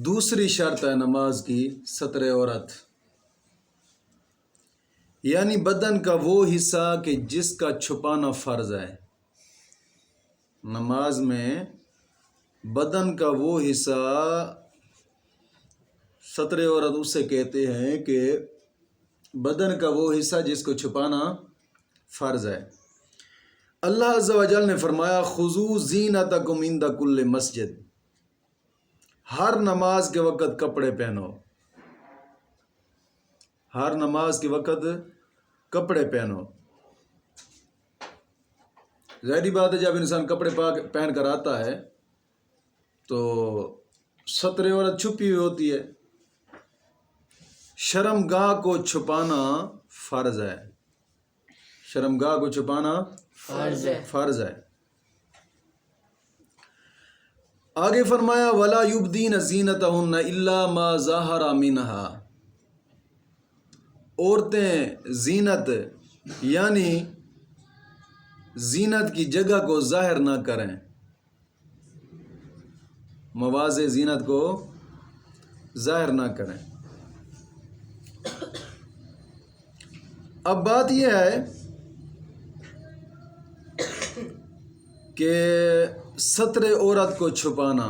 دوسری شرط ہے نماز کی ستر عورت، یعنی بدن کا وہ حصہ کہ جس کا چھپانا فرض ہے۔ نماز میں بدن کا وہ حصہ ستر عورت اسے کہتے ہیں کہ بدن کا وہ حصہ جس کو چھپانا فرض ہے۔ اللہ عز و جل نے فرمایا خذوا زینتکم عند کل مسجد، ہر نماز کے وقت کپڑے پہنو، ہر نماز کے وقت کپڑے پہنو۔ ظاہری بات ہے جب انسان کپڑے پہن کر آتا ہے تو ستر عورت چھپی ہوئی ہوتی ہے۔ شرمگاہ کو چھپانا فرض ہے، شرمگاہ کو چھپانا فرض ہے۔ آگے فرمایا وَلَا يُبْدِينَ زِينَتَهُنَّ إِلَّا مَا ظَهَرَ مِنْهَا، عورتیں زینت یعنی زینت کی جگہ کو ظاہر نہ کریں، مواضع زینت کو ظاہر نہ کریں۔ اب بات یہ ہے کہ ستر عورت کو چھپانا،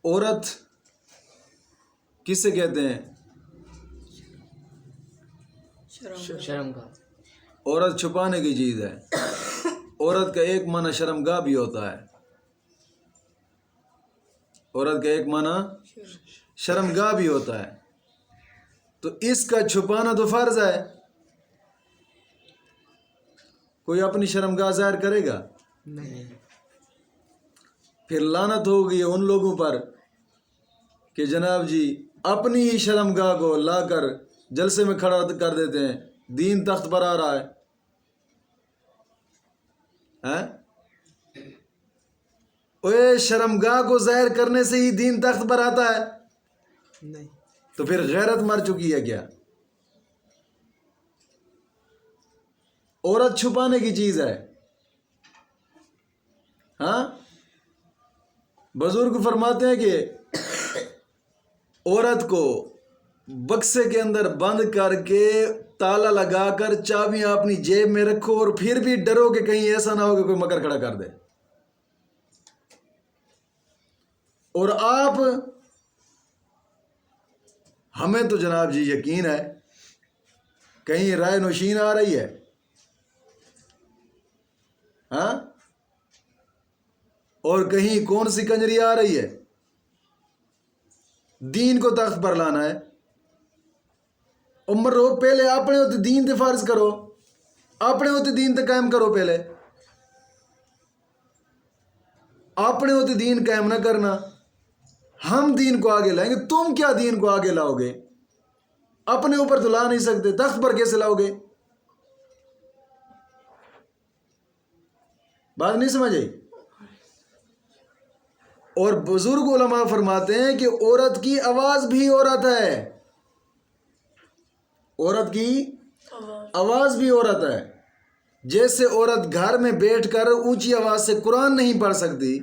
عورت کسے کہتے ہیں؟ شرمگاہ۔ عورت چھپانے کی چیز ہے۔ عورت کا ایک معنی شرمگاہ بھی ہوتا ہے، عورت کا ایک معنی شرمگاہ بھی ہوتا ہے، تو اس کا چھپانا تو فرض ہے۔ کوئی اپنی شرمگاہ ظاہر کرے گا؟ نہیں۔ پھر لعنت ہوگی ان لوگوں پر کہ جناب جی اپنی ہی شرمگاہ کو لا کر جلسے میں کھڑا کر دیتے ہیں، دین تخت پر آ رہا ہے۔ اوے شرمگاہ کو ظاہر کرنے سے ہی دین تخت پر آتا ہے؟ نہیں۔ تو پھر غیرت مر چکی ہے کیا؟ عورت چھپانے کی چیز ہے۔ ہاں، بزرگ فرماتے ہیں کہ عورت کو بکسے کے اندر بند کر کے تالا لگا کر چابیاں اپنی جیب میں رکھو، اور پھر بھی ڈرو کہ کہیں ایسا نہ ہو کہ کوئی مکر کھڑا کر دے۔ اور آپ، ہمیں تو جناب جی یقین ہے کہیں رائے نوشین آ رہی ہے، ہاں، اور کہیں کون سی کنجری آ رہی ہے، دین کو تخت پر لانا ہے۔ عمر رو پہلے اپنے ہوتے دین تے فرض کرو، اپنے ہوتے دین تے قائم کرو، پہلے اپنے ہوتے دین قائم نہ کرنا، ہم دین کو آگے لائیں گے۔ تم کیا دین کو آگے لاؤ گے؟ اپنے اوپر تو لا نہیں سکتے، تخت پر کیسے لاؤ گے؟ بات نہیں سمجھے؟ اور بزرگ علماء فرماتے ہیں کہ عورت کی آواز بھی عورت ہے، عورت کی آواز بھی عورت ہے۔ جیسے عورت گھر میں بیٹھ کر اونچی آواز سے قرآن نہیں پڑھ سکتی،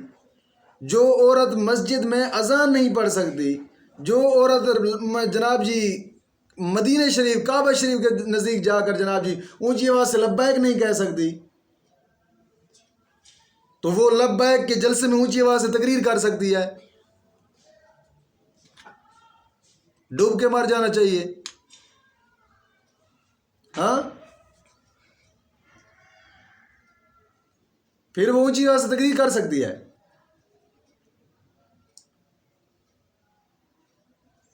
جو عورت مسجد میں اذان نہیں پڑھ سکتی، جو عورت جناب جی مدینہ شریف کعبہ شریف کے نزدیک جا کر جناب جی اونچی آواز سے لبیک نہیں کہہ سکتی، تو وہ لبیک کے جلسے میں اونچی آواز سے تقریر کر سکتی ہے۔ ڈوب کے مر جانا چاہیے، ہاں، پھر وہ اونچی آواز سے تقریر کر سکتی ہے۔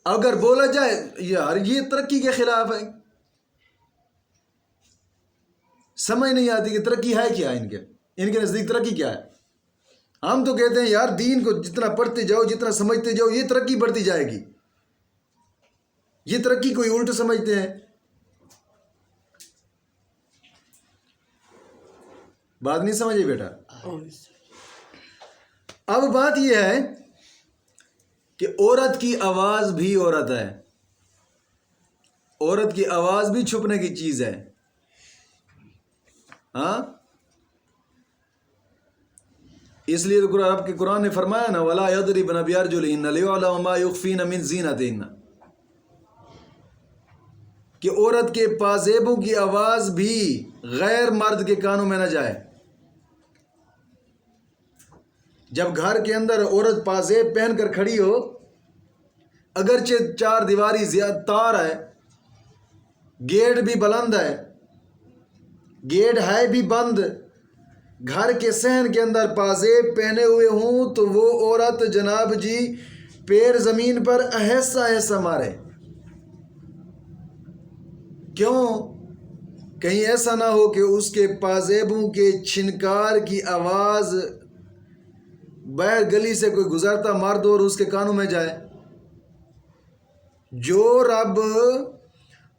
اگر بولا جائے یار یہ ترقی کے خلاف ہے، سمجھ نہیں آتی کہ ترقی ہے کیا، ان کے نزدیک ترقی کیا ہے۔ ہم تو کہتے ہیں یار دین کو جتنا پڑھتے جاؤ، جتنا سمجھتے جاؤ، یہ ترقی بڑھتی جائے گی۔ یہ ترقی کوئی الٹ سمجھتے ہیں۔ بات نہیں سمجھے بیٹا؟ اب بات یہ ہے کہ عورت کی آواز بھی عورت ہے، عورت کی آواز بھی چھپنے کی چیز ہے، ہاں۔ اس لیے تو رب کے قرآن نے فرمایا نا وَلَا يَضْرِبْنَ بِأَرْجُلِهِنَّ لِيُعْلَمَ مَا يُخْفِينَ مِنْ زِينَتِهِنَّ، کہ عورت کے پازیبوں کی آواز بھی غیر مرد کے کانوں میں نہ جائے۔ جب گھر کے اندر عورت پازیب پہن کر کھڑی ہو، اگرچہ چار دیواری زیادہ تار ہے، گیٹ بھی بلند ہے، گیٹ ہے بھی بند، گھر کے صحن کے اندر پازیب پہنے ہوئے ہوں تو وہ عورت جناب جی پیر زمین پر اہسا اہسا مارے۔ کیوں؟ کہیں ایسا نہ ہو کہ اس کے پازیبوں کے چھنکار کی آواز باہر گلی سے کوئی گزرتا مرد اور اس کے کانوں میں جائے۔ جو رب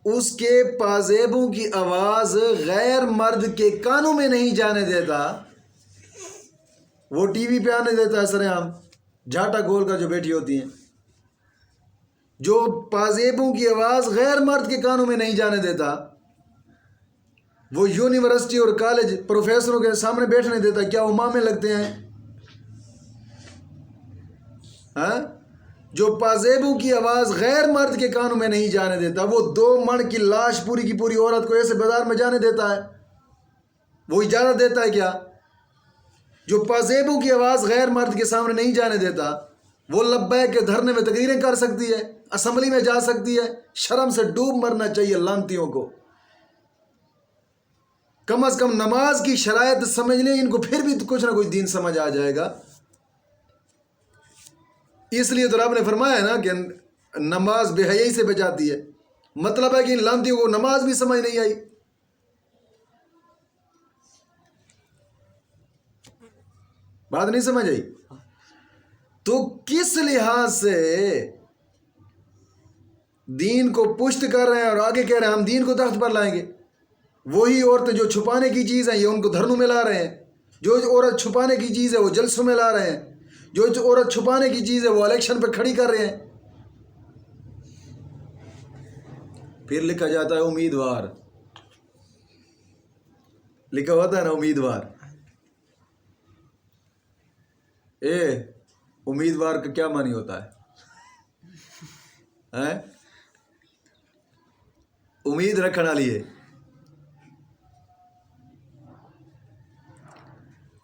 اس کے پازیبوں کی آواز غیر مرد کے کانوں میں نہیں جانے دیتا، وہ ٹی وی پہ آنے دیتا ہے سر عام جھاٹا کھول کر جو بیٹھی ہوتی ہیں۔ جو پازیبوں کی آواز غیر مرد کے کانوں میں نہیں جانے دیتا، وہ یونیورسٹی اور کالج پروفیسروں کے سامنے بیٹھنے دیتا، کیا وہ مامے لگتے ہیں؟ ہاں؟ جو پازیبوں کی آواز غیر مرد کے کانوں میں نہیں جانے دیتا، وہ 2 من کی لاش پوری کی پوری عورت کو ایسے بازار میں جانے دیتا ہے؟ وہ اجازت دیتا ہے کیا؟ جو پازیبوں کی آواز غیر مرد کے سامنے نہیں جانے دیتا، وہ لبیک کے دھرنے میں تقریریں کر سکتی ہے، اسمبلی میں جا سکتی ہے۔ شرم سے ڈوب مرنا چاہیے لانتیوں کو۔ کم از کم نماز کی شرائط سمجھ لیں، ان کو پھر بھی کچھ نہ کچھ دین سمجھ آ جائے گا۔ اس لیے تو رب نے فرمایا نا کہ نماز بے حیائی سے بچاتی ہے۔ مطلب ہے کہ ان لانتیوں کو نماز بھی سمجھ نہیں آئی۔ بات نہیں سمجھ آئی؟ تو کس لحاظ سے دین کو پشت کر رہے ہیں اور آگے کہہ رہے ہیں ہم دین کو تخت پر لائیں گے؟ وہی عورتیں جو چھپانے کی چیز ہیں یہ ان کو دھرنوں میں لا رہے ہیں، جو عورت چھپانے کی چیز ہے وہ جلسوں میں لا رہے ہیں، جو عورت چھپانے کی چیز ہے وہ الیکشن پہ کھڑی کر رہے ہیں۔ پھر لکھا جاتا ہے امیدوار، لکھا ہوتا ہے نا امیدوار۔ امیدوار کا کیا معنی ہوتا ہے؟ امید رکھنے والی ہے۔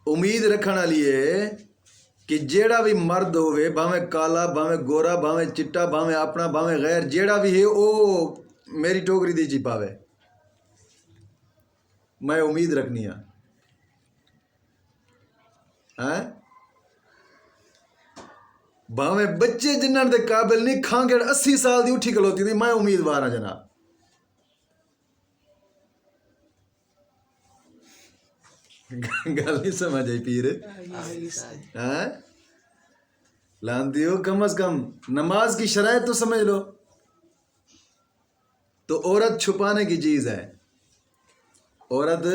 امید رکھنے والی ہے کہ جیڑا بھی مرد ہوئے، بھاویں کالا، بھاویں گورا، بھاویں چٹا، بھاویں اپنا، بھاویں غیر، جیڑا بھی ہے او میری ٹوکری دی چی پاوے، میں امید رکھنی ہے۔ بھاویں بچے جنہاں دے قابل نہیں، کھانگڑ 80 سال دی اٹھی کھلوتی تھی، میں امیدوار ہاں جناب۔ گل نہیں سمجھ آئی پیر؟ لانتی ہو، کم از کم نماز کی شرائط تو سمجھ لو۔ تو عورت چھپانے کی چیز ہے، عورت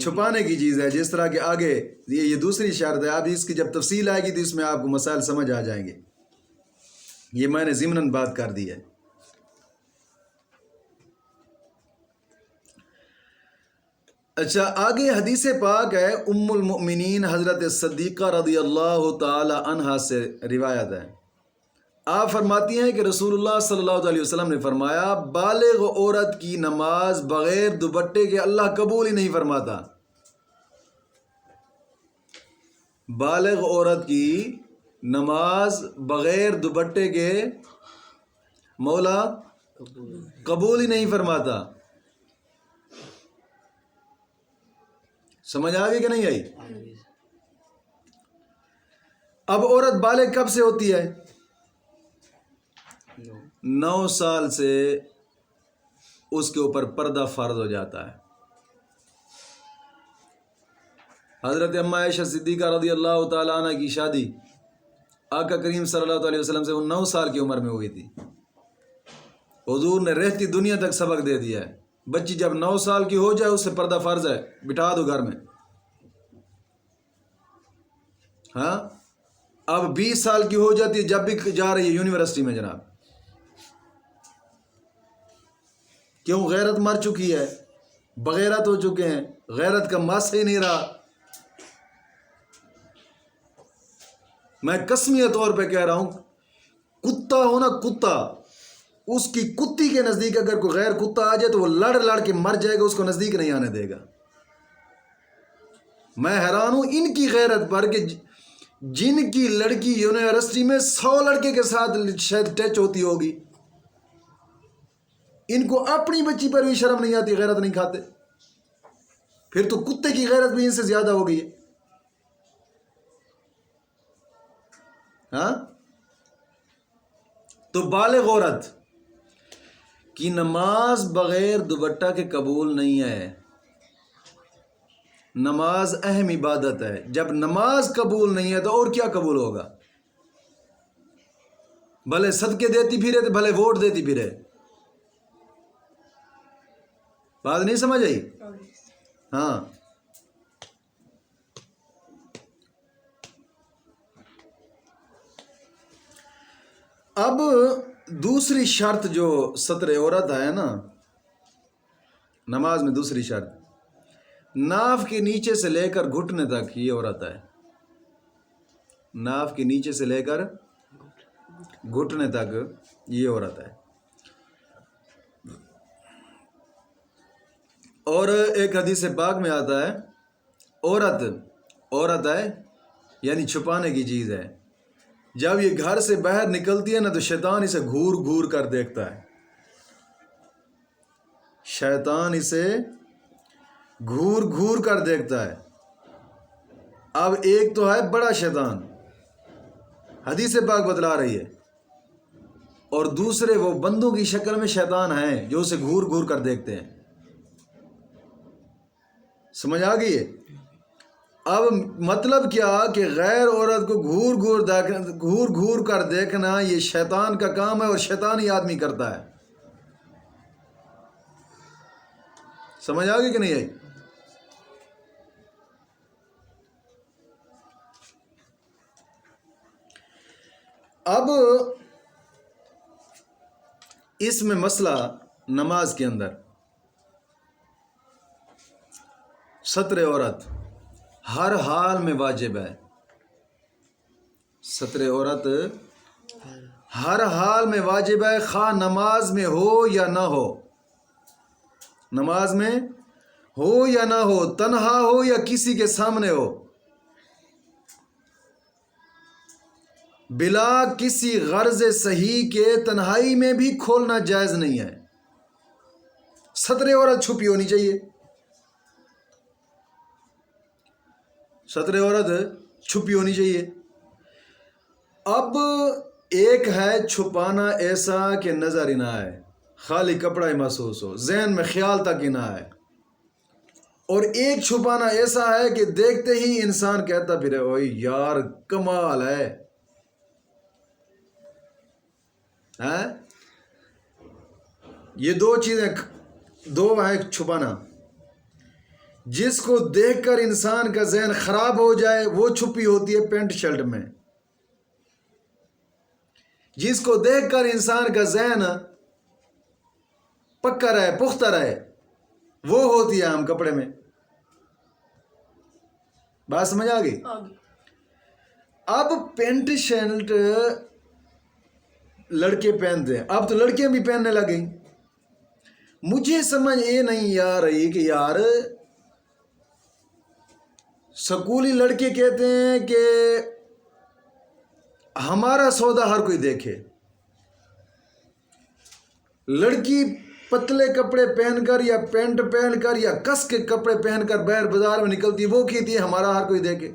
چھپانے کی چیز ہے، جس طرح کہ آگے یہ دوسری اشارت ہے۔ اب اس کی جب تفصیل آئے گی تو اس میں آپ کو مسائل سمجھ آ جائیں گے، یہ میں نے ضمناً بات کر دی ہے۔ اچھا، آگے حدیث پاک ہے، ام المؤمنین حضرت صدیقہ رضی اللہ تعالی عنہا سے روایت ہے۔ آپ فرماتی ہیں کہ رسول اللہ صلی اللہ علیہ وسلم نے فرمایا، بالغ عورت کی نماز بغیر دوپٹے کے اللہ قبول ہی نہیں فرماتا۔ بالغ عورت کی نماز بغیر دوپٹے کے مولا قبول ہی نہیں فرماتا۔ سمجھ آ گئی کہ نہیں آئی؟ اب عورت بالغ کب سے ہوتی ہے؟ 9 سال سے اس کے اوپر پردہ فرض ہو جاتا ہے۔ حضرت اماں عائشہ صدیقہ رضی اللہ تعالیٰ عنہ کی شادی آقا کریم صلی اللہ علیہ وسلم سے وہ 9 سال کی عمر میں ہوئی تھی۔ حضور نے رہتی دنیا تک سبق دے دیا ہے، بچی جب 9 سال کی ہو جائے اس سے پردہ فرض ہے، بٹھا دو گھر میں۔ ہاں، اب 20 سال کی ہو جاتی ہے جب بھی جا رہی ہے یونیورسٹی میں جناب، کیوں؟ غیرت مر چکی ہے، بغیرت ہو چکے ہیں، غیرت کا مس ہی نہیں رہا۔ میں قسمیہ طور پہ کہہ رہا ہوں، کتا ہو نا کتا، اس کی کتی کے نزدیک اگر کوئی غیر کتا آ جائے تو وہ لڑ لڑ کے مر جائے گا، اس کو نزدیک نہیں آنے دے گا۔ میں حیران ہوں ان کی غیرت پر کہ جن کی لڑکی یونیورسٹی میں 100 لڑکے کے ساتھ شاید ٹچ ہوتی ہوگی، ان کو اپنی بچی پر بھی شرم نہیں آتی، غیرت نہیں کھاتے، پھر تو کتے کی غیرت بھی ان سے زیادہ ہو گئی ہے۔ ہاں، تو بالغ عورت کی نماز بغیر دوپٹہ کے قبول نہیں ہے۔ نماز اہم عبادت ہے، جب نماز قبول نہیں ہے تو اور کیا قبول ہوگا؟ بھلے صدقے دیتی پھرے تو بھلے ووٹ دیتی پھرے، بات نہیں سمجھ آئی؟ ہاں، اب دوسری شرط جو ستر عورت ہے نا نماز میں، دوسری شرط ناف کے نیچے سے لے کر گھٹنے تک یہ عورت ہے، ناف کے نیچے سے لے کر گھٹنے تک یہ عورت ہے۔ اور ایک حدیث پاک میں آتا ہے، عورت ہے یعنی چھپانے کی چیز ہے، جب یہ گھر سے باہر نکلتی ہے نا تو شیطان اسے گھور گھور کر دیکھتا ہے، شیطان اسے گھور گھور کر دیکھتا ہے۔ اب ایک تو ہے بڑا شیطان، حدیث پاک بتلا رہی ہے، اور دوسرے وہ بندوں کی شکل میں شیطان ہیں جو اسے گھور گھور کر دیکھتے ہیں۔ سمجھ آ گئی ہے؟ اب مطلب کیا کہ غیر عورت کو گھور گھور کر دیکھنا یہ شیطان کا کام ہے، اور شیطان ہی آدمی کرتا ہے۔ سمجھ آ گئی کہ نہیں آئی؟ اب اس میں مسئلہ نماز کے اندر ستر عورت ہر حال میں واجب ہے، ستر عورت ہر حال میں واجب ہے، خواہ نماز میں ہو یا نہ ہو، نماز میں ہو یا نہ ہو، تنہا ہو یا کسی کے سامنے ہو، بلا کسی غرض صحیح کے تنہائی میں بھی کھولنا جائز نہیں ہے۔ ستر عورت چھپی ہونی چاہیے، ستر عورت چھپی ہونی چاہیے۔ اب ایک ہے چھپانا ایسا کہ نظر ہی نہ آئے، خالی کپڑا ہی محسوس ہو، ذہن میں خیال تک ہی نہ آئے، اور ایک چھپانا ایسا ہے کہ دیکھتے ہی انسان کہتا پھرے اوئے یار کمال ہے، یہ دو چیزیں، دو ہے چھپانا، جس کو دیکھ کر انسان کا ذہن خراب ہو جائے وہ چھپی ہوتی ہے پینٹ شرٹ میں، جس کو دیکھ کر انسان کا ذہن پکا رہے، پختہ رہے، وہ ہوتی ہے عام کپڑے میں۔ بات سمجھ آ گئی؟ اب پینٹ شرٹ لڑکے پہنتے ہیں، اب تو لڑکیاں بھی پہننے لگیں۔ مجھے سمجھ یہ نہیں آ رہی کہ یار سکولی لڑکے کہتے ہیں کہ ہمارا سودا ہر کوئی دیکھے، لڑکی پتلے کپڑے پہن کر یا پینٹ پہن کر یا کس کے کپڑے پہن کر باہر بازار میں نکلتی، وہ کہتی ہے ہمارا ہر کوئی دیکھے۔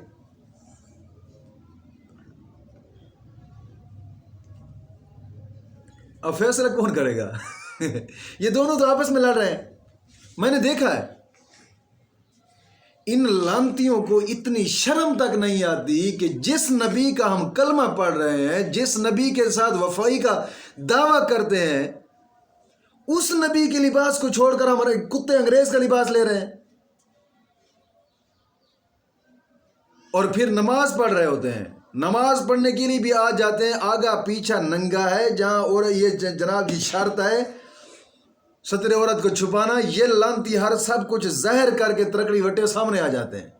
اب فیصلہ کون کرے گا؟ یہ دونوں تو آپس میں لڑ رہے ہیں، میں نے دیکھا ہے۔ ان لانتیوں کو اتنی شرم تک نہیں آتی کہ جس نبی کا ہم کلمہ پڑھ رہے ہیں، جس نبی کے ساتھ وفائی کا دعویٰ کرتے ہیں، اس نبی کے لباس کو چھوڑ کر ہمارے کتے انگریز کا لباس لے رہے ہیں، اور پھر نماز پڑھ رہے ہوتے ہیں۔ نماز پڑھنے کے لیے بھی آ جاتے ہیں، آگا پیچھا ننگا ہے، جہاں اور یہ جناب کی شرط ہے ستر عورت کو چھپانا، یہ لانتی ہر سب کچھ ظاہر کر کے ترکڑی وٹے سامنے آ جاتے ہیں۔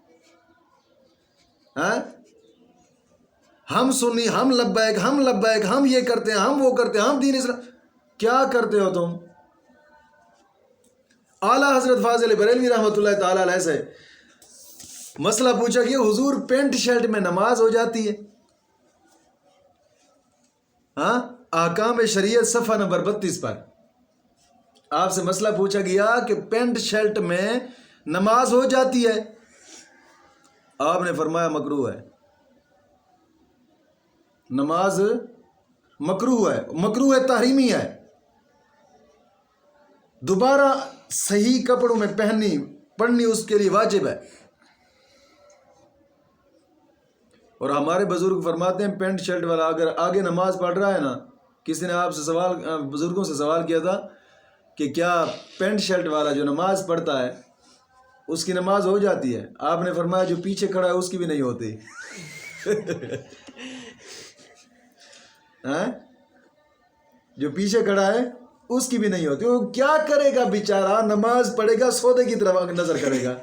ہم سنی، ہم لبیک، ہم یہ کرتے ہیں، ہم وہ کرتے ہیں، ہم دین اسلام. کیا کرتے ہو تم؟ اعلیٰ حضرت فاضل بریلوی رحمۃ اللہ تعالی علیہ سے مسئلہ پوچھا کہ حضور پینٹ شرٹ میں نماز ہو جاتی ہے؟ ہاں، احکام شریعت صفحہ نمبر 32 پر آپ سے مسئلہ پوچھا گیا کہ پینٹ شرٹ میں نماز ہو جاتی ہے؟ آپ نے فرمایا مکروہ ہے. نماز مکروہ ہے، مکروہ تحریمی ہے. دوبارہ صحیح کپڑوں میں پڑھنی اس کے لیے واجب ہے. اور ہمارے بزرگ فرماتے ہیں پینٹ شرٹ والا اگر آگے نماز پڑھ رہا ہے نا، کسی نے آپ سے بزرگوں سے سوال کیا تھا کہ کیا پینٹ شرٹ والا جو نماز پڑھتا ہے اس کی نماز ہو جاتی ہے؟ آپ نے فرمایا جو پیچھے کھڑا ہے اس کی بھی نہیں ہوتی. جو پیچھے کھڑا ہے اس کی بھی نہیں ہوتی. وہ کیا کرے گا بیچارہ؟ نماز پڑھے گا، سودے کی طرف نظر کرے گا.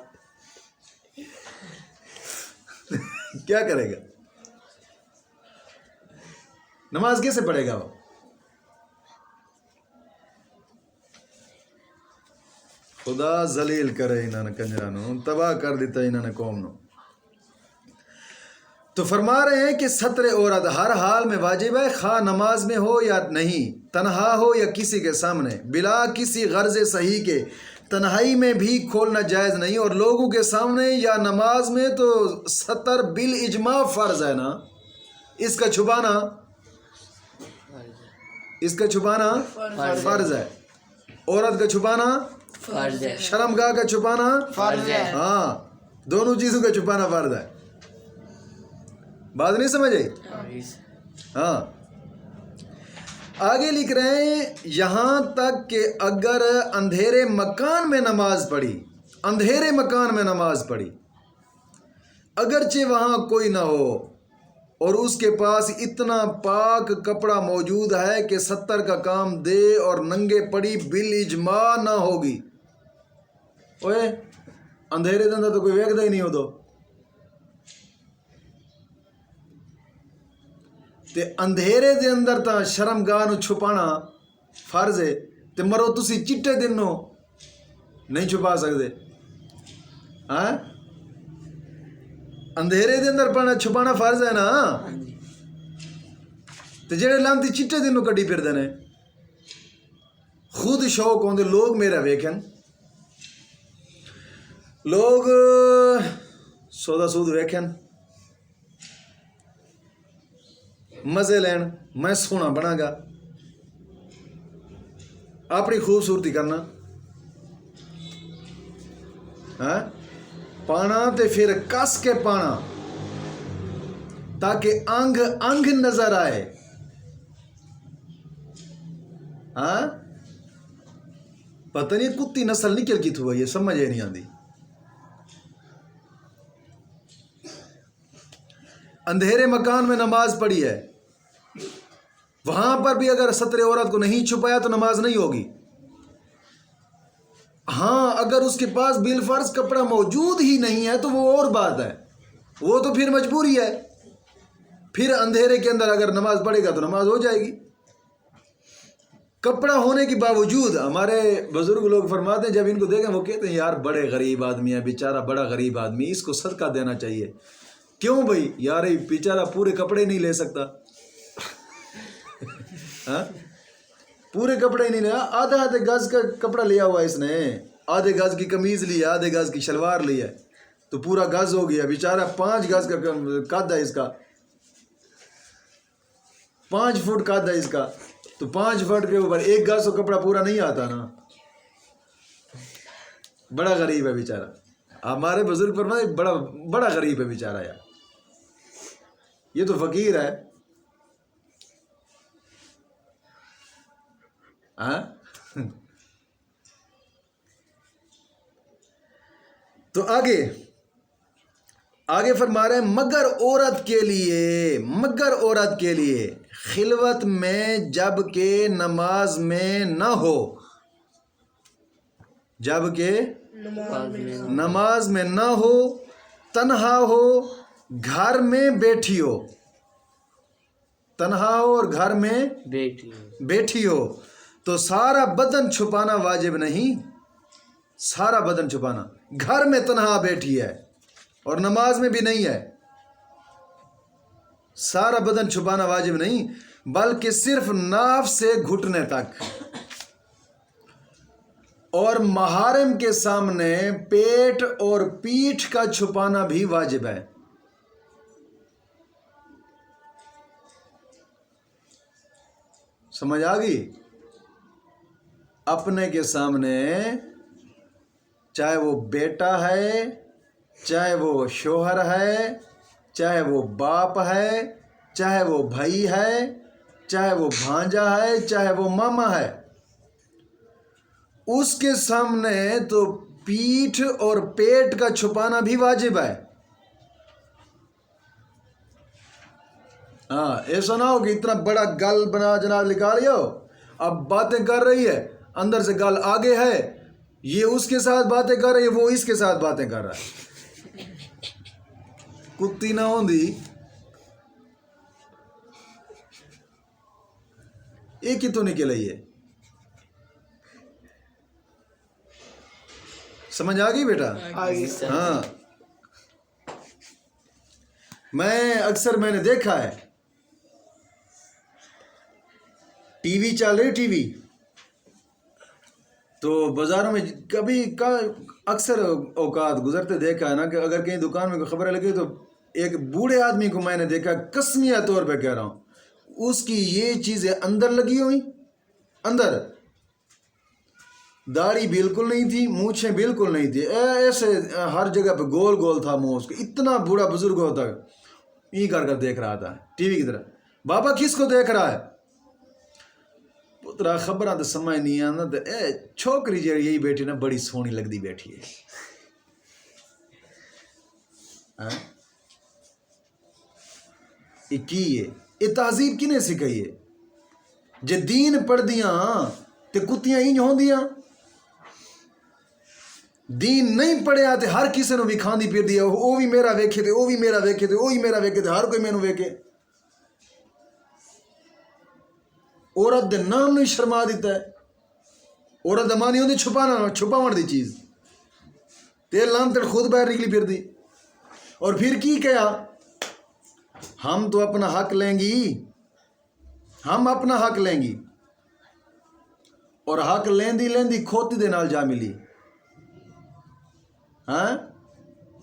کیا کرے گا؟ نماز کیسے پڑھے گا وہ؟ خدا ذلیل کرے انہوں نے کنجرانوں، تباہ کر دیتا انہوں نے قوم نو. تو فرما رہے ہیں کہ ستر عورت ہر حال میں واجب ہے، خواہ نماز میں ہو یا نہیں، تنہا ہو یا کسی کے سامنے، بلا کسی غرض صحیح کے. تنہائی میں بھی کھولنا جائز نہیں، اور لوگوں کے سامنے یا نماز میں تو ستر بالاجماع فرض ہے نا. اس کا چھپانا فرض ہے. عورت کا چھپانا فرض ہے. شرمگاہ کا چھپانا فرض ہے. ہاں، دونوں چیزوں کا چھپانا فرض ہے. بات نہیں سمجھ آئی؟ ہاں، آگے لکھ رہے ہیں یہاں تک کہ اگر اندھیرے مکان میں نماز پڑھی، اگرچہ وہاں کوئی نہ ہو اور اس کے پاس اتنا پاک کپڑا موجود ہے کہ 70 کا کام دے اور ننگے پڑی بالاجماع نہ ہوگی. اوے اندھیرے دن تو کوئی ویکھدا ہی نہیں ہو تو تے اندھیرے دے اندر تا شرمگاہ نو چھپانا فرض ہے. تے مرو تسی چٹے دن نو نہیں چھپا سکتے. ہاں، اندھیرے دے اندر چھپانا فرض ہے نا. تے جڑے لانتی چٹے دن نو کڈی پھردے نے، خود شوق ہوندے لوگ میرا ویکھن، لوگ سودا سود ویکھن، مزے لین، میں سونا بنا گا، اپنی خوبصورتی کرنا. ہاں، پانا تے پھر کس کے پانا تاکہ انگ نظر آئے. ہاں، پتہ نہیں کتی نسل نکل کی تھو یہ سمجھ نہیں آتی. اندھیرے مکان میں نماز پڑھی ہے، وہاں پر بھی اگر ستر عورت کو نہیں چھپایا تو نماز نہیں ہوگی. ہاں، اگر اس کے پاس بالفرض کپڑا موجود ہی نہیں ہے تو وہ اور بات ہے، وہ تو پھر مجبوری ہے. پھر اندھیرے کے اندر اگر نماز پڑھے گا تو نماز ہو جائے گی. کپڑا ہونے کے باوجود ہمارے بزرگ لوگ فرماتے ہیں جب ان کو دیکھیں وہ کہتے ہیں یار بڑے غریب آدمی ہے بیچارہ، بڑا غریب آدمی، اس کو صدقہ دینا چاہیے. کیوں بھائی؟ یار بیچارہ پورے کپڑے نہیں لے سکتا. ہاں، پورے کپڑے نہیں لیا، آدھے گز کا کپڑا لیا ہوا اس نے، آدھے گز کی قمیض لی ہے، آدھے گز کی شلوار لی ہے تو پورا گز ہو گیا. بیچارہ 5 گز کا قد ہے اس کا، 5 فٹ قد ہے اس کا، تو 5 فٹ کے اوپر 1 گز تو کپڑا پورا نہیں آتا نا. بڑا غریب ہے بیچارہ. ہمارے بزرگ فرماتے بڑا غریب ہے بیچارہ یار، یہ تو فقیر ہے. ہاں، تو آگے فرما رہے ہیں مگر عورت کے لیے خلوت میں جب کہ نماز میں نہ ہو، نماز میں نہ ہو، تنہا ہو، گھر میں بیٹھی ہو. تنہا ہو اور گھر میں بیٹی بیٹھی ہو تو سارا بدن چھپانا واجب نہیں. سارا بدن چھپانا. گھر میں تنہا بیٹھی ہے اور نماز میں بھی نہیں ہے، سارا بدن چھپانا واجب نہیں، بلکہ صرف ناف سے گھٹنے تک. اور محارم کے سامنے پیٹ اور پیٹھ کا چھپانا بھی واجب ہے. سمجھ آ گئی؟ اپنے کے سامنے چاہے وہ بیٹا ہے، چاہے وہ شوہر ہے، چاہے وہ باپ ہے، چاہے وہ بھائی ہے، چاہے وہ بھانجا ہے، چاہے وہ ماما ہے، اس کے سامنے تو پیٹھ اور پیٹ کا چھپانا بھی واجب ہے. ہاں، ایسا نہ ہو کہ اتنا بڑا گل بنا جناب نکال لیا ہو، اب باتیں کر رہی ہے اندر سے گل آگے ہے، یہ اس کے ساتھ باتیں کر رہی ہے، وہ اس کے ساتھ باتیں کر رہا ہے. کتی نہ ہوندی ایک ہی تو نکل آئی ہے. سمجھ آ گئی بیٹا؟ آگے ہاں، میں نے دیکھا ہے ٹی وی چل رہی، ٹی وی تو بازاروں میں کبھی اکثر اوقات گزرتے دیکھا ہے نا کہ اگر کہیں دکان میں کوئی خبریں لگی تو ایک بوڑھے آدمی کو میں نے دیکھا، قسمیہ طور پہ کہہ رہا ہوں، اس کی یہ چیزیں اندر لگی ہوئی، اندر داڑھی بالکل نہیں تھی، مونچھیں بالکل نہیں تھی، ایسے ہر جگہ پہ گول گول تھا منہ اس کا. اتنا بوڑھا بزرگ ہوتا ہے، یہ کر کر دیکھ رہا تھا ٹی وی کی طرح. بابا کس کو دیکھ رہا ہے؟ پترا خبراں تو سمجھ نہیں آنا تو اے چھوکری جی یہی بیٹھی نا بڑی سونی لگتی بیٹھی ہے. یہ کی ہے؟ یہ تہذیب کنے سکھائی ہے؟ جے دین پڑھ دیاں تے کتیاں انج ہوندیاں، دین نہیں پڑھیا تے ہر کسی نو بھی کھاندی پھر دی، او بھی میرا ویکھے تے او بھی میرا ویکھے تے او بھی میرا ویکھے تے ہر کوئی مینوں ویکھے. عورت دے نام نہیں شرما دیتا ہے. عورت دا مانی ہوندی چھپاون دی چیز، تے لانتڑ خود باہر نکلی پھر دی. اور پھر کی کہا؟ ہم تو اپنا حق لیں گی، ہم اپنا حق لیں گی. اور حق لیندی لیندی کھوتی دے نال جا ملی. ہاں،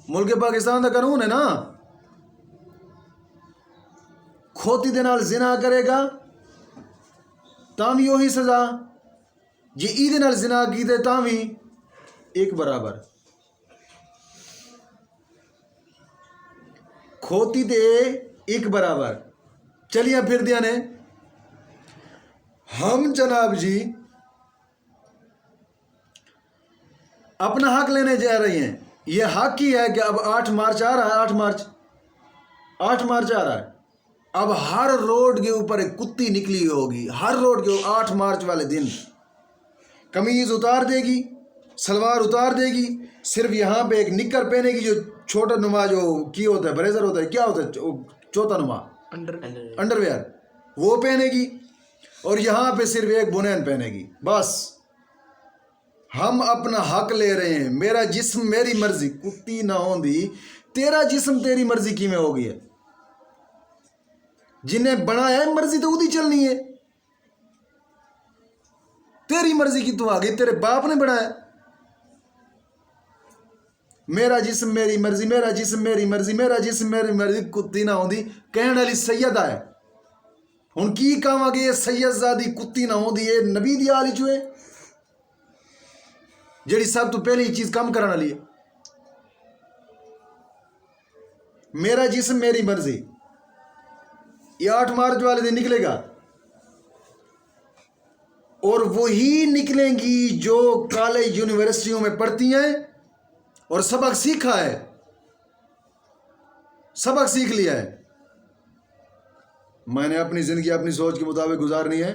ملک پاکستان دا قانون ہے نا، کھوتی دے نال زنا کرے گا تاں بھی وہی سزا، جی ایدے نال زنا کیتے تاں بھی ایک برابر. کھوتی تے ایک برابر. چلیاں پھر دیا نے ہم جناب جی اپنا حق لینے جا رہی ہیں. یہ حق ہی ہے کہ اب 8 مارچ آ رہا ہے، 8 مارچ آ رہا ہے. اب ہر روڈ کے اوپر ایک کتی نکلی ہوگی، ہر روڈ کے 8 مارچ والے دن قمیض اتار دے گی، سلوار اتار دے گی، صرف یہاں پہ ایک نکر پہنے گی جو چھوٹا نما جو کی ہوتا ہے، بریزر ہوتا ہے، کیا ہوتا ہے چوتھا نما، انڈر ویئر، وہ پہنے گی، اور یہاں پہ صرف ایک بنین پہنے گی. بس ہم اپنا حق لے رہے ہیں. میرا جسم میری مرضی. کتی نہ ہوندی تیرا جسم تیری مرضی کی میں ہو گئی ہے. جنہیں بنایا ہے مرضی تو ادھی چلنی ہے. تیری مرضی کی تو آ گئی، تیرے باپ نے بنایا. میرا جسم میری مرضی، میرا جسم میری مرضی، میرا جسم میری مرضی. کتی نہ ہوندی کہنے والی سیدہ ہے. ہن کی کہاں گے یہ سید زادی کتی نہ ہوندی یہ نبی دی آلی چوئے جڑی سب تو پہلے ہی چیز کم کرنا لیے. میرا جسم میری مرضی یہ 8 مارچ والے دن نکلے گا، اور وہی نکلیں گی جو کالج یونیورسٹیوں میں پڑھتی ہیں اور سبق سیکھا ہے، سبق سیکھ لیا ہے. میں نے اپنی زندگی اپنی سوچ کے مطابق گزارنی ہے.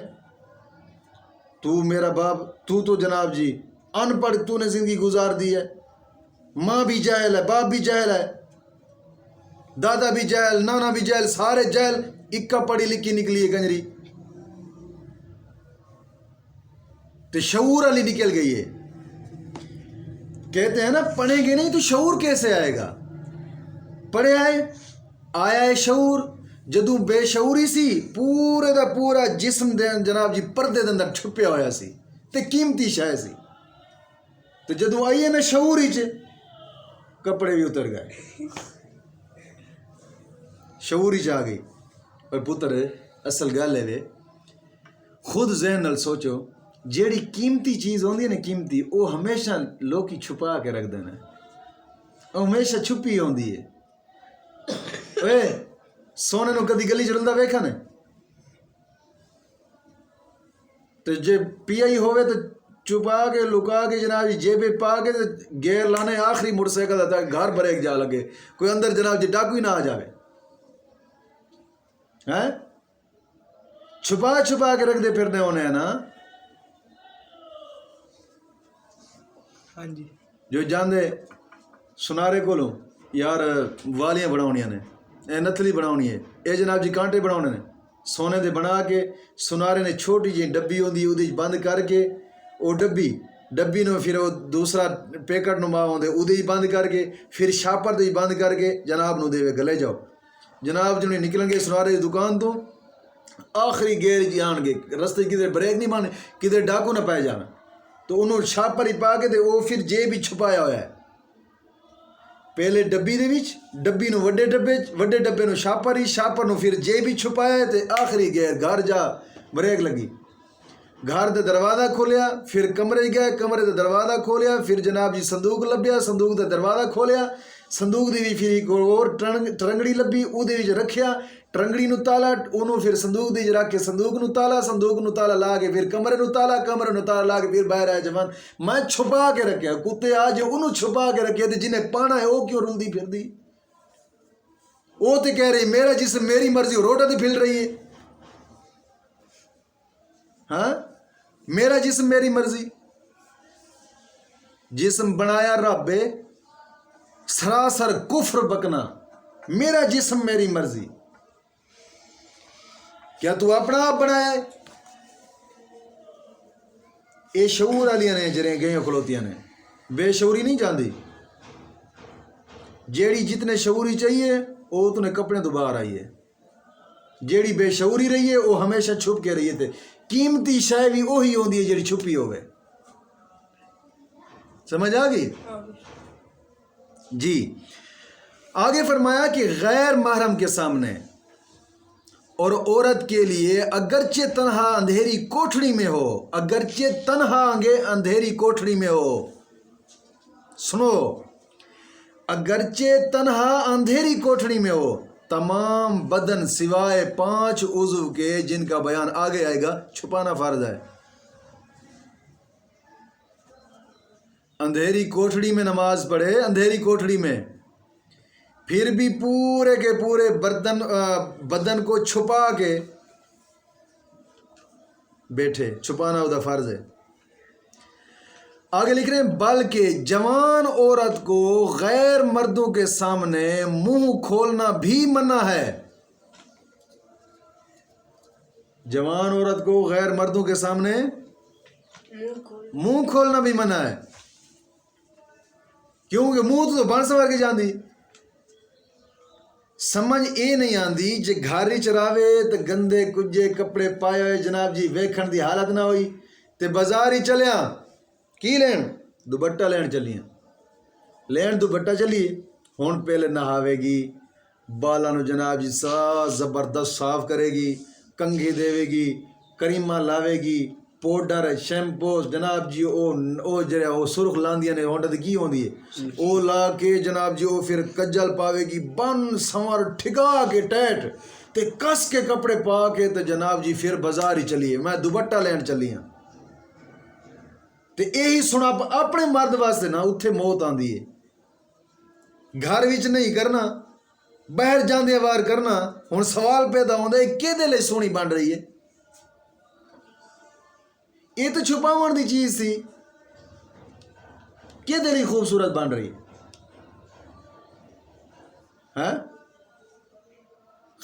تو میرا باپ، تو جناب جی ان پڑھ، تو نے زندگی گزار دی ہے. ماں بھی جاہل ہے، باپ بھی جاہل ہے، دادا بھی جاہل، نانا بھی جاہل، سارے جاہل. اکا پڑھی لکھی نکلی ہے کنجری تو شعور علی نکل گئی ہے. کہتے ہیں نا پڑھیں گے نہیں تو شعور کیسے آئے گا. پڑھے آیا ہے شعور. جدوں بے شعوری سی پورے دا پورا جسم دے جناب جی پردے دے اندر چھپیا ہویا سی تے قیمتی شے سی. تو جدوں آئیے نا شعور ہی کپڑے بھی اتر گئے, شعور ہی آ گئی. اور پتر اصل گل ہے خود ذہن نال سوچو, جیڑی قیمتی چیز ہوندی ہے نا قیمتی, وہ ہمیشہ لوگ چھپا کے رکھ دینا, وہ ہمیشہ چھپی ہوندی ہے. اے سونے نو کدی گلی چلتا ویکھا نے تو جے پی آئی ہوئے تو چھپا کے لکا کے جناب جی جیبے پا کے گیر لانے آخری موٹر سائیکل آتا ہے گھر بریک جا لگے, کوئی اندر جناب جی ڈاکو ہی نہ آ جاوے. ہیں چھپا چھپا کے رکھ دے پھرنے ہونے ہیں نا. ہاں جی جو جاندے سنارے کولوں یار والیاں بناونیاں نے, اے نتلی بناونی ہے, اے جناب جی کانٹے بناونے نے, سونے دے بنا کے سنارے نے چھوٹی جی ڈبی ہوندی اودی بند کر کے او ڈبی نو پھر وہ دوسرا پیکٹ نو ماوندے اودی بند کر کے پھر شاپر دے بند کر کے جناب نو دے گلے جاؤ. جناب جنہیں نکلیں گے سنارے دی دکان تو آخری گیر جی آن گے رستے کدھر بریک نہیں مانے کدھر ڈاکو نہ پائے جانا, تو انہوں شاپر ہی پا کے وہ پھر جیب ہی چھپایا ہوا ہے. پہلے ڈبی دے وچ ڈبی نو وڈے ڈبے نو شاپر نو پھر جیب ہی چھپایا ہے. تے آخری گیر گھر جا بریک لگی, گھر دے دروازہ کھولیا, پھر کمرے گئے کمرے دے دروازہ کھولیا, پھر جناب جی صندوق لبیا صندوق دے دروازہ کھولیا, صندوق دی بھی پھر ایک اور ٹرنگڑی لبی او دے وچ رکھیا, ٹرنگڑی نو تالا انہوں پھر صندوق دی رکھ کے صندوق نو تالا لا کے پھر کمرے نو تالا لا کے پھر باہر آیا جوان میں چھپا کے رکھیا. کتے آج انہوں چھپا کے رکھیا تے جنہیں پانا ہے وہ کیوں رلدی پھر دی, وہ تے کہہ رہی میرا جسم میری مرضی روڈا تے پھل رہی ہے. ہاں میرا جسم میری مرضی, جسم بنایا رب سراسر کفر بکنا, میرا جسم میری مرضی. کیا تو اپنا آپ بنایا ہے؟ اے شعور والیاں نے جڑے گئیاں کھلوتیاں نے, بے شعوری نہیں جاندی. جیڑی جتنے شعوری چاہیے وہ اتنے کپڑے تو باہر آئی ہے, جیڑی بے شعوری رہی ہے وہ ہمیشہ چھپ کے رہی ہے. قیمتی شے بھی وہی ہوندی ہے جیڑی چھپی ہوئے. سمجھ آ گئی جی. آگے فرمایا کہ غیر محرم کے سامنے اور عورت کے لیے اگرچہ تنہا اندھیری کوٹھڑی میں ہو, اگرچہ تنہا اندھیری کوٹھڑی میں ہو, سنو, اگرچہ تنہا اندھیری کوٹھڑی میں ہو, تمام بدن سوائے 5 عضو کے جن کا بیان آگے آئے گا چھپانا فرض ہے. اندھیری کوٹھڑی میں نماز پڑھے, اندھیری کوٹھڑی میں, پھر بھی پورے کے پورے بدن کو چھپا کے بیٹھے, چھپانا ہوتا فرض ہے. آگے لکھ رہے ہیں بلکہ جوان عورت کو غیر مردوں کے سامنے منہ کھولنا بھی منع ہے. جوان عورت کو غیر مردوں کے سامنے منہ کھولنا بھی منع ہے, کیونکہ منہ تو بن سوار کے جاندی. سمجھ اے نہیں آندی جے گھر ہی چراوے تو گندے کجے کپڑے پائے ہوئے جناب جی ویکھن دی حالت نہ ہوئی تے بازار ہی چلیاں کی لین دوپٹہ لین چلیاں, لین دوپٹہ چلیے ہون پہلے نہاوے گی, بالاں نو جناب جی زبردست صاف کرے گی, کنگھی دے گی, کریمہ لاوے گی, پاؤڈر شیمپو جناب جی او جڑا او سرخ لاندیاں نے ہونڈا تے کی ہوندی ہے او لا کے جناب جی او پھر کجل پاوے گی, بن سنور ٹھکا کے ٹیٹ تے کس کے کپڑے پا کے تے جناب جی پھر بازار ہی چلیے میں دوپٹہ لین چلی ہاں. تے یہی سنا اپنے مرد واسطے نا اتھے موت آندی ہے. گھر وچ نہیں کرنا, باہر جاندے وار کرنا. ہن سوال پیدا ہوندا ہے کیدے لئی سونی بن رہی ہے؟ یہ تو چھپاون دی چیز سی, کیدے لئی خوبصورت بن رہی ہے؟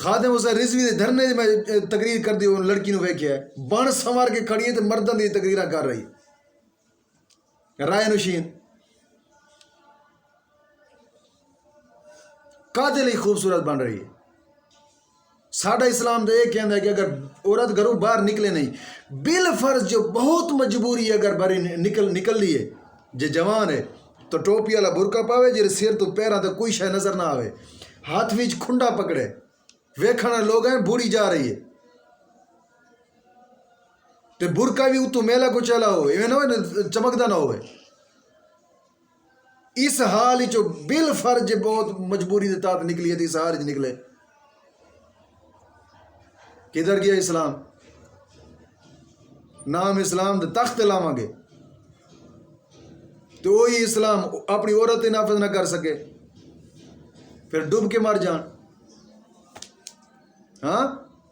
خادم اسے رضوی دے دھرنے میں تقریر کر دی ان لڑکی نو ویکھیا ہے بن سنوار کے کھڑی ہے تے مرداں دی تقریراں کر رہی ہے رائے نشین کادے لئی خوبصورت بن رہی ہے ساڈا اسلام تو یہ کہندا ہے کہ اگر عورت گھروں باہر نکلے نہیں بالفرض جو بہت مجبوری ہے اگر باری نکل لیے جے جوان ہے تو ٹوپی والا برقع پاوے جے سر تو پیراں تے کوئی شے نظر نہ آوے ہاتھ وچ کھنڈا پکڑے ویکھنا لوگ ہیں بوڑھی جا رہی ہے تے برقع بھی اتو میلا کو چلا ہوئے ایویں نہ ہوئے چمکدا نہ ہوئے اس حال ہی جو بالفرض بہت مجبوری دے تحت نکلی ہے اس حال نکلے کدھر گیا اسلام نام اسلام دے تخت لاواں گے تو وہی اسلام اپنی عورت نافذ نہ کر سکے پھر ڈوب کے مر جان ہاں